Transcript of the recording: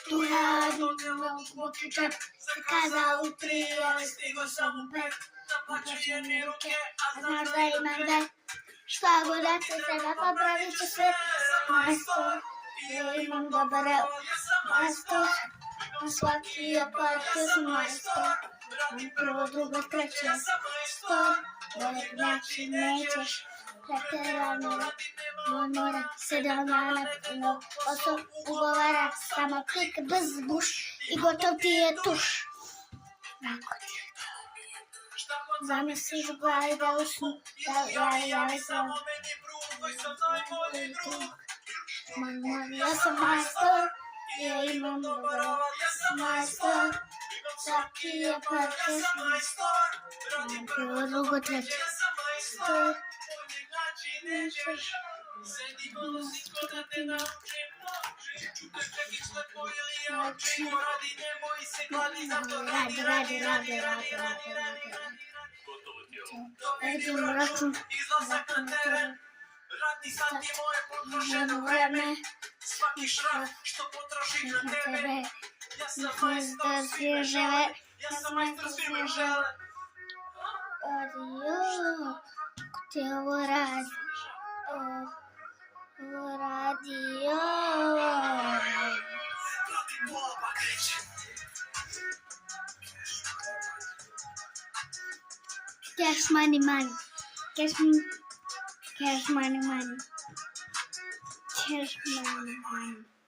która miał chłopczy czep. Zakazał tri, ale stigo samo pet. Naplaćuje mi ruke, a znaš da imam dek. Šta god da će se da popravit će sve. Majstor, ja imam dobar evo. Majstor, na svaki apart ja sam majstor. Prvo, drugo, treće. Majstor, velik znači nećeš. Preterano, mora se da nalepno. Posao ugovara, samo klik, brz, buš i gotov ti je tuš. Ako ti je to zamisliš u glavi da usnu, da ja sam ja sam majstor, ja imam dobar ja sam majstor, svaki je parke sam majstor, prvo, drugo, treće, majstor, nećeš, sedi bolosničko da te naučim, čukaš čekić lepo ili ja učim, radi nemoj se gladi, zato radi. Dovedim račun, izlazak na teren, radni sati moje potrošeno vreme, svaki šraf što potrošim na tebe, ja sam majstor svih žele, ja sam majstor svih žele. Radio, ko ti ovo radi? Ovo radio. Proti boba kreće. Cash money. Cash money. Cash money.